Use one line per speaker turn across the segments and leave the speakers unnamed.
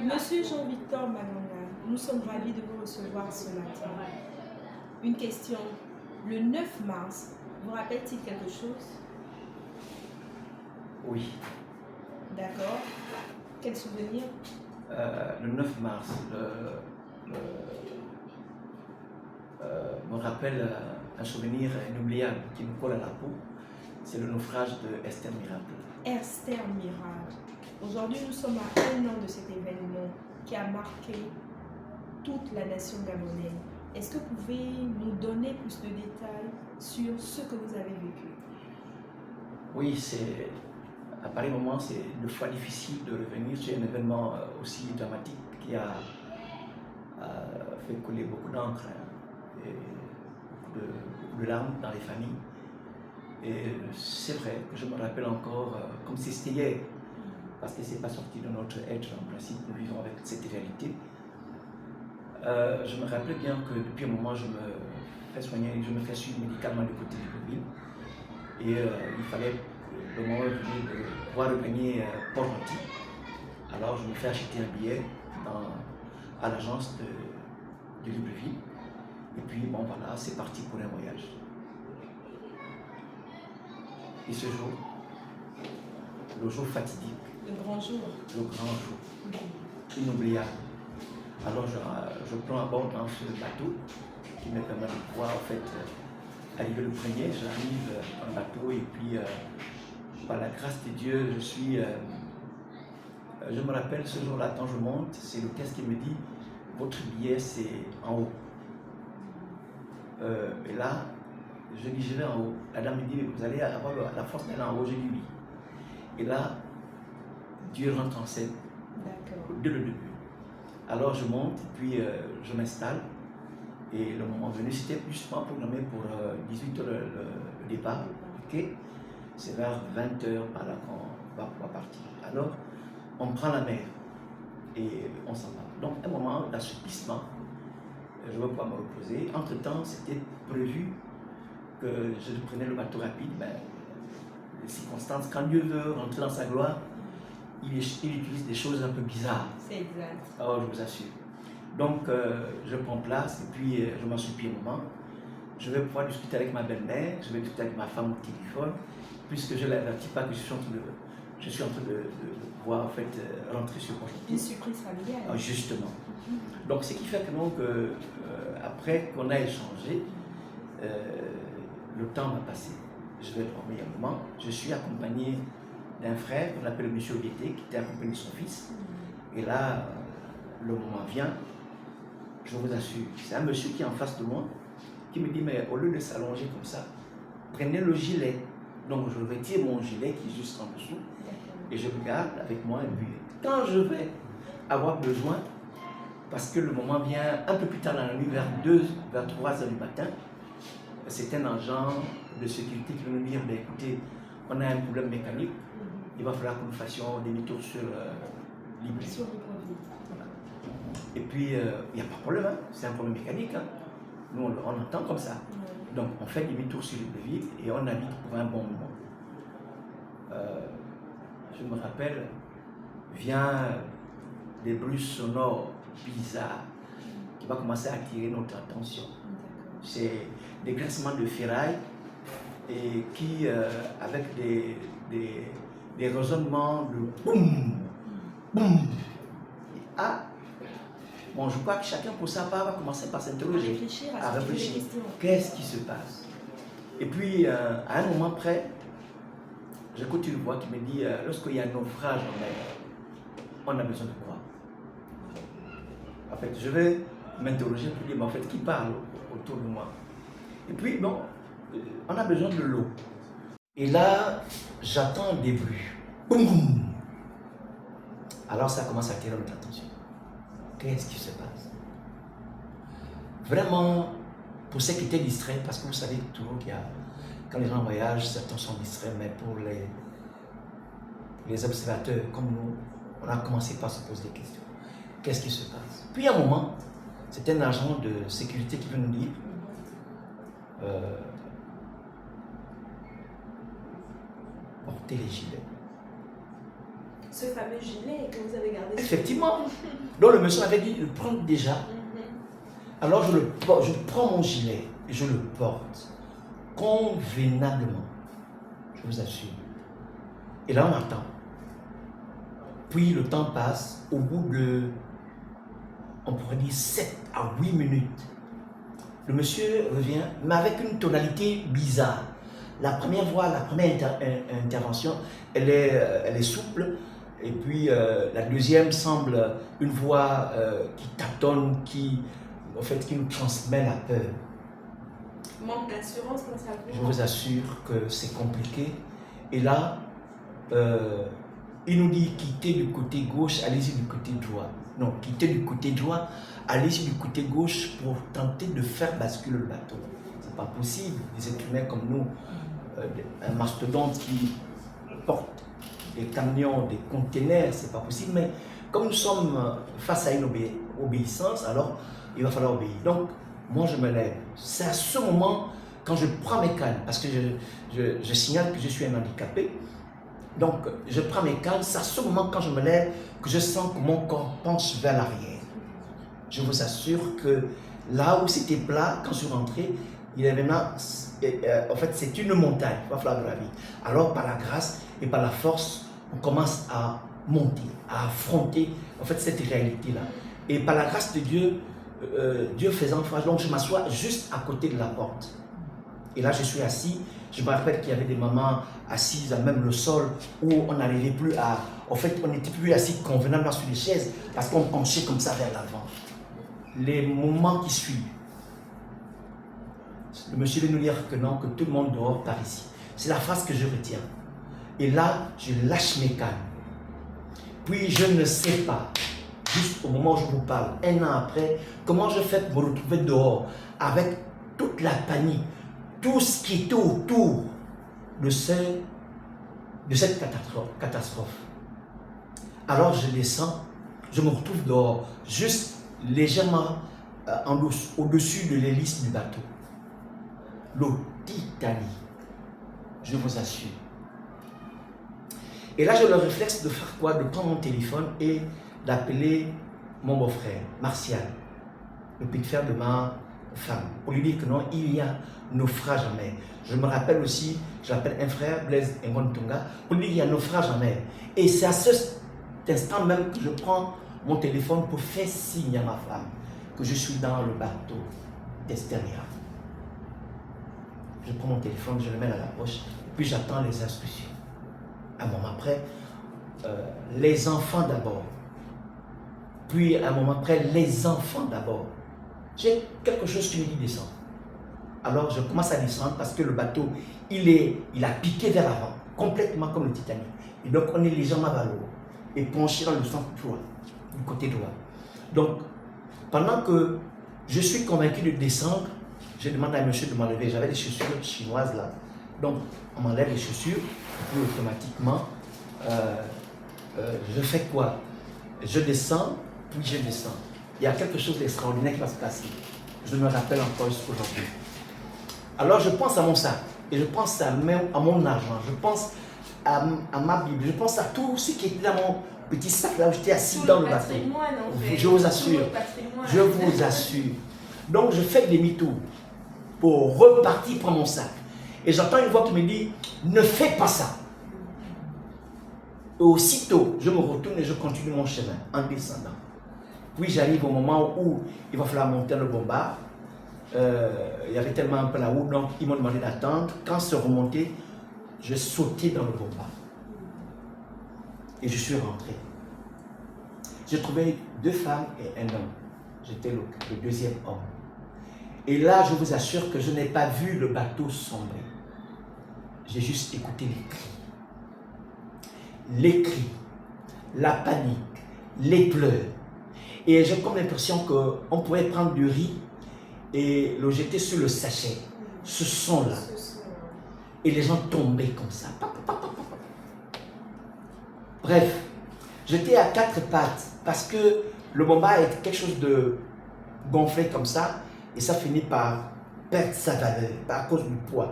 Monsieur Jean-Victor Malonga, nous sommes ravis de vous recevoir ce matin. Une question. Le 9 mars, vous rappelle-t-il quelque chose?
Oui.
D'accord. Quel souvenir?
Le 9 mars me rappelle un souvenir inoubliable qui me colle à la peau. C'est le naufrage de Esther Miracle.
Esther Miracle. Aujourd'hui, nous sommes à 1 an de cet événement qui a marqué toute la nation gabonaise. Est-ce que vous pouvez nous donner plus de détails sur ce que vous avez vécu?
Oui, à pareil moment, c'est une fois difficile de revenir sur un événement aussi dramatique qui a fait couler beaucoup d'encre et beaucoup de larmes dans les familles. Et c'est vrai que je me rappelle encore comme si c'était hier, parce que ce n'est pas sorti de notre être en principe, nous vivons avec cette réalité. Je me rappelle bien que depuis un moment, je me fais soigner, je me fais suivre médicalement du côté de Libreville. Et il fallait le moment venu de pouvoir regagner Port-Gentil. Alors je me fais acheter un billet à l'agence de Libreville. Et puis bon voilà, c'est parti pour un voyage. Et ce jour, le jour fatidique.
Le grand jour.
Le grand jour. Inoubliable. Alors je prends à bord dans ce bateau qui me permet de pouvoir en fait arriver le premier. J'arrive dans le bateau et puis par la grâce de Dieu, je me rappelle ce jour-là quand je monte, c'est l'hôtesse qui me dit votre billet c'est en haut. Et là, je dis je vais en haut. La dame me dit vous allez avoir la force d'aller en haut. Je dis oui. Et là, Dieu rentre en scène dès le début. Alors je monte, puis je m'installe. Et le moment venu, c'était justement programmé pour 18h le départ. Okay. C'est vers 20h par là qu'on va pouvoir partir. Alors, on prend la mer et on s'en va. Donc, un moment d'assouplissement, je vais pouvoir me reposer. Entre-temps, c'était prévu que je prenais le bateau rapide, mais les circonstances, quand Dieu veut rentrer dans sa gloire, il utilise des choses un peu bizarres.
C'est exact.
Alors, je vous assure. Donc, je prends place et puis je m'assoupis un moment. Je vais pouvoir discuter avec ma belle-mère, je vais discuter avec ma femme au téléphone, puisque je ne l'avertis pas que je suis en train de pouvoir en fait, rentrer sur Port-Gentil.
Une surprise familiale.
Ah, justement. Donc, ce qui fait que donc, après qu'on a échangé, le temps va passer. Je vais dormir un moment. Je suis accompagné d'un frère qu'on appelle M. Ogueté, qui était accompagné de son fils. Et là, le moment vient, je vous assure, c'est un monsieur qui est en face de moi, qui me dit, mais au lieu de s'allonger comme ça, prenez le gilet. Donc je retire mon gilet qui est juste en dessous, et je regarde avec moi, et puis quand je vais avoir besoin, parce que le moment vient un peu plus tard dans la nuit, vers 3 heures du matin, c'est un agent de sécurité qui va nous dire, écoutez, on a un problème mécanique, il va falloir que nous fassions demi-tour sur Libreville. Voilà. Et puis, il n'y a pas de problème, hein. C'est un problème mécanique. Hein. Nous, on entend comme ça. Donc, on fait demi-tour sur Libreville et on navigue pour un bon moment. Je me rappelle, vient des bruits sonores bizarres qui vont commencer à attirer notre attention. C'est des grincements de ferraille et qui, avec des résonnements de boum, boum. Ah, bon, je crois que chacun pour sa part va commencer par s'interroger, à réfléchir. Qu'est-ce qui se passe? Et puis, à un moment près, j'écoute une voix qui me dit, lorsqu'il y a un naufrage en mer, on a besoin de quoi? En fait, je vais m'interroger pour dire, mais en fait, qui parle autour de moi? Et puis, bon, on a besoin de l'eau. Et là, j'entends des bruits. Boum! Alors, ça commence à attirer notre attention. Qu'est-ce qui se passe? Vraiment, pour ceux qui étaient distraits, parce que vous savez toujours qu'il y a, quand les gens voyagent, certains sont distraits, mais pour les observateurs comme nous, on a commencé par se poser des questions. Qu'est-ce qui se passe? Puis à un moment, c'est un agent de sécurité qui veut nous dire portez les gilets.
Ce fameux gilet que vous avez gardé.
Effectivement. Donc le monsieur m'avait dit de le prendre déjà. Alors je prends mon gilet et je le porte convenablement. Je vous assure. Et là on attend. Puis le temps passe. Au bout de, on pourrait dire 7 à 8 minutes, le monsieur revient, mais avec une tonalité bizarre. La première voix, la première intervention, elle est souple. Et puis la deuxième semble une voix qui tâtonne, qui nous transmet la peur.
Manque d'assurance dans sa voix.
Je vous assure que c'est compliqué. Et là, il nous dit quittez du côté gauche, allez-y du côté droit. Non, quittez du côté droit, allez-y du côté gauche pour tenter de faire basculer le bateau. C'est pas possible. Des êtres humains comme nous, un mastodonte qui porte des camions, des containers, c'est pas possible. Mais comme nous sommes face à une obéissance, alors il va falloir obéir. Donc, moi je me lève. C'est à ce moment, quand je prends mes cannes, parce que je signale que je suis un handicapé, donc je prends mes cannes, c'est à ce moment quand je me lève que je sens que mon corps penche vers l'arrière. Je vous assure que là où c'était plat, quand je suis rentré, il y avait maintenant, en fait c'est une montagne, il va falloir gravir. Alors par la grâce et par la force, on commence à monter, à affronter en fait cette réalité-là. Et par la grâce de Dieu, Dieu faisant face, donc je m'assois juste à côté de la porte. Et là je suis assis, je me rappelle qu'il y avait des mamans assises à même le sol où on n'arrivait plus à, en fait on n'était plus assis convenablement sur les chaises parce qu'on penchait comme ça vers l'avant. Les moments qui suivent, le monsieur veut nous dire que non, que tout le monde dehors par ici. C'est la phrase que je retiens. Et là, je lâche mes cannes. Puis je ne sais pas, juste au moment où je vous parle, un an après, comment je fais pour me retrouver dehors avec toute la panique, tout ce qui était autour de cette catastrophe. Alors je descends, je me retrouve dehors, juste légèrement au-dessus de l'hélice du bateau. L'eau Titanic, je vous assure. Et là, j'ai le réflexe de faire quoi? De prendre mon téléphone et d'appeler mon beau-frère, Martial, le petit frère de ma femme, pour lui dire que non, il y a naufrage en mer. Je me rappelle aussi, j'appelle un frère, Blaise Ngontonga, pour lui dire qu'il y a naufrage en mer. Et c'est à cet instant même que je prends mon téléphone pour faire signe à ma femme que je suis dans le bateau d'Esternia. Je prends mon téléphone, je le mets dans la poche, et puis j'attends les instructions. Un moment après, les enfants d'abord. Puis un moment après, les enfants d'abord. J'ai quelque chose qui me dit descendre. Alors je commence à descendre parce que le bateau, il a piqué vers l'avant, complètement comme le Titanic. Et donc on est légèrement vers le haut et penché dans le sens droit, du côté droit. Donc pendant que je suis convaincu de descendre, je demande à monsieur de m'enlever. J'avais des chaussures chinoises là. Donc on m'enlève les chaussures, et puis automatiquement, je fais quoi? Je descends, puis je descends. Il y a quelque chose d'extraordinaire qui va se passer. Je me rappelle encore jusqu'aujourd'hui. Alors je pense à mon sac, et je pense à mon argent, je pense à ma Bible, je pense à tout ce qui était dans mon petit sac là où j'étais assis dans le bateau. Je vous assure, je vous assure. Donc je fais demi-tour pour repartir prendre mon sac. Et j'entends une voix qui me dit, ne fais pas ça. Et aussitôt, je me retourne et je continue mon chemin en descendant. Puis j'arrive au moment où il va falloir monter le bombard. Il y avait tellement un peu la route, donc ils m'ont demandé d'attendre. Quand c'est remonté, je sautais dans le bombard. Et je suis rentré. J'ai trouvé 2 femmes et un homme. J'étais le deuxième homme. Et là, je vous assure que je n'ai pas vu le bateau sombrer. J'ai juste écouté les cris. Les cris, la panique, les pleurs. Et j'ai comme l'impression qu'on pouvait prendre du riz et le jeter sur le sachet. Ce son-là. Et les gens tombaient comme ça. Bref, j'étais à 4 pattes parce que le bombard est quelque chose de gonflé comme ça. Et ça finit par perdre sa valeur à cause du poids,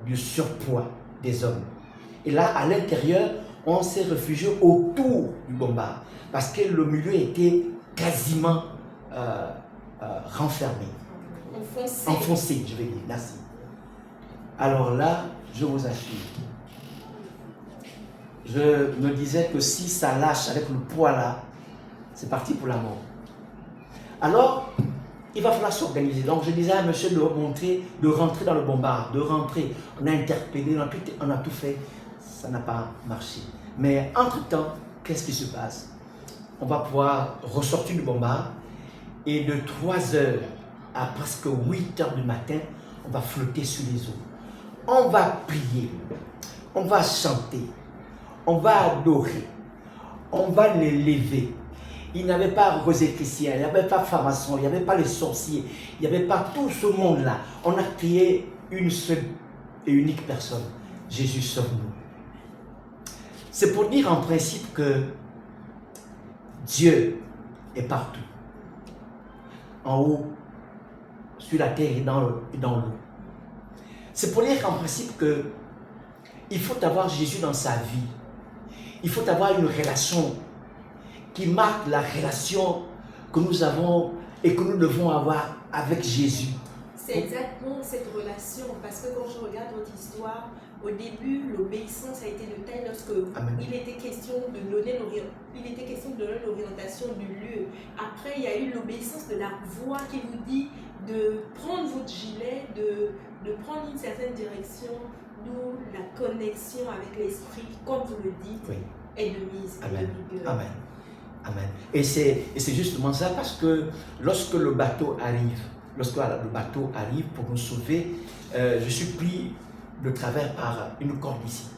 du surpoids des hommes. Et là, à l'intérieur, on s'est réfugié autour du bombard parce que le milieu était quasiment renfermé. Enfoncé, je vais dire, merci. Alors là, je vous assure, je me disais que si ça lâche avec le poids là, c'est parti pour la mort. Alors, il va falloir s'organiser. Donc, je disais à monsieur de rentrer dans le bombard, de rentrer. On a interpellé, on a tout fait. Ça n'a pas marché. Mais entre-temps, qu'est-ce qui se passe? On va pouvoir ressortir du bombard et de 3 heures à presque 8 heures du matin, on va flotter sur les eaux. On va prier, on va chanter, on va adorer, on va l'élever. Il n'y avait pas Rosé Chrétien, il n'y avait pas Pharmaçon, il n'y avait pas les sorciers, il n'y avait pas tout ce monde-là. On a créé une seule et unique personne, Jésus sauve-nous. C'est pour dire en principe que Dieu est partout, en haut, sur la terre et dans l'eau. C'est pour dire en principe que il faut avoir Jésus dans sa vie. Il faut avoir une relation qui marque la relation que nous avons et que nous devons avoir avec Jésus.
C'est exactement cette relation, parce que quand je regarde votre histoire, au début, l'obéissance a été de taille lorsque il était question de donner l'orientation du lieu. Après, il y a eu l'obéissance de la voix qui vous dit de prendre votre gilet, de prendre une certaine direction, d'où la connexion avec l'esprit, comme vous le dites, est de mise.
Amen. Amen. Amen. Et c'est justement ça, parce que lorsque le bateau arrive, pour nous sauver, je suis pris de travers par une corde ici.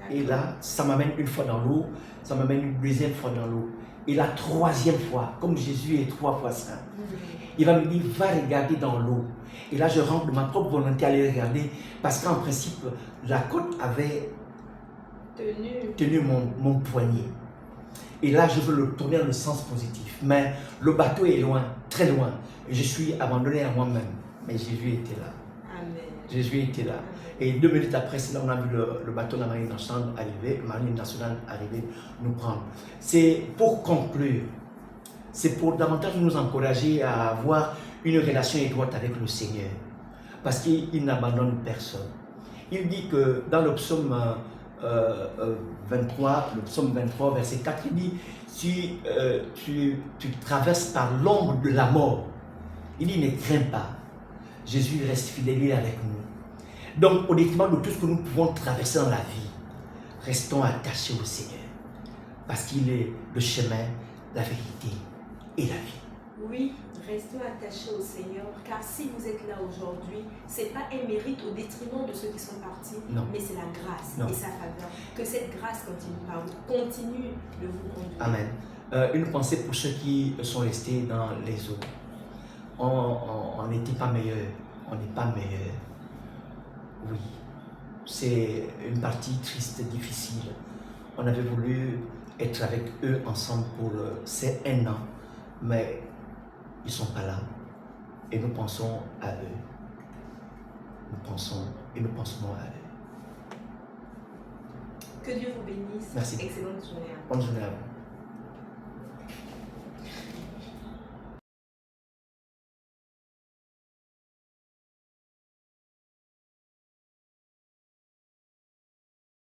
Et là, ça m'amène une fois dans l'eau, ça m'amène une deuxième fois dans l'eau. Et la 3e fois, comme Jésus est 3 fois saint, il va me dire, va regarder dans l'eau. Et là, je rentre de ma propre volonté à aller regarder, parce qu'en principe, la côte avait tenu mon poignet. Et là, je veux le tourner dans le sens positif. Mais le bateau est loin, très loin. Et je suis abandonné à moi-même. Mais Jésus était là.
Amen.
Jésus était là. Et 2 minutes après, c'est là on a vu le bateau de la Marine nationale arriver nous prendre. C'est pour conclure. C'est pour davantage nous encourager à avoir une relation étroite avec le Seigneur. Parce qu'il n'abandonne personne. Il dit que dans le psaume 23, verset 4, il dit, si tu traverses par l'ombre de la mort, il dit, ne crains pas. Jésus reste fidèle, il est avec nous. Donc, au détriment de tout ce que nous pouvons traverser dans la vie, restons attachés au Seigneur. Parce qu'il est le chemin, la vérité et la vie.
Oui, restons attachés au Seigneur, car si vous êtes là aujourd'hui, ce n'est pas un mérite au détriment de ceux qui sont partis, mais c'est la grâce et sa faveur. Que cette grâce continue de vous conduire.
Amen. Une pensée pour ceux qui sont restés dans les eaux. On n'était pas meilleurs, on n'est pas meilleurs. Oui, c'est une partie triste, difficile. On avait voulu être avec eux ensemble pour ces 1 an, mais ils ne sont pas là. Et nous pensons à eux. Nous pensons et nous penserons à eux.
Que Dieu vous bénisse.
Merci.
Excellente journée à vous.
Bonne journée à vous.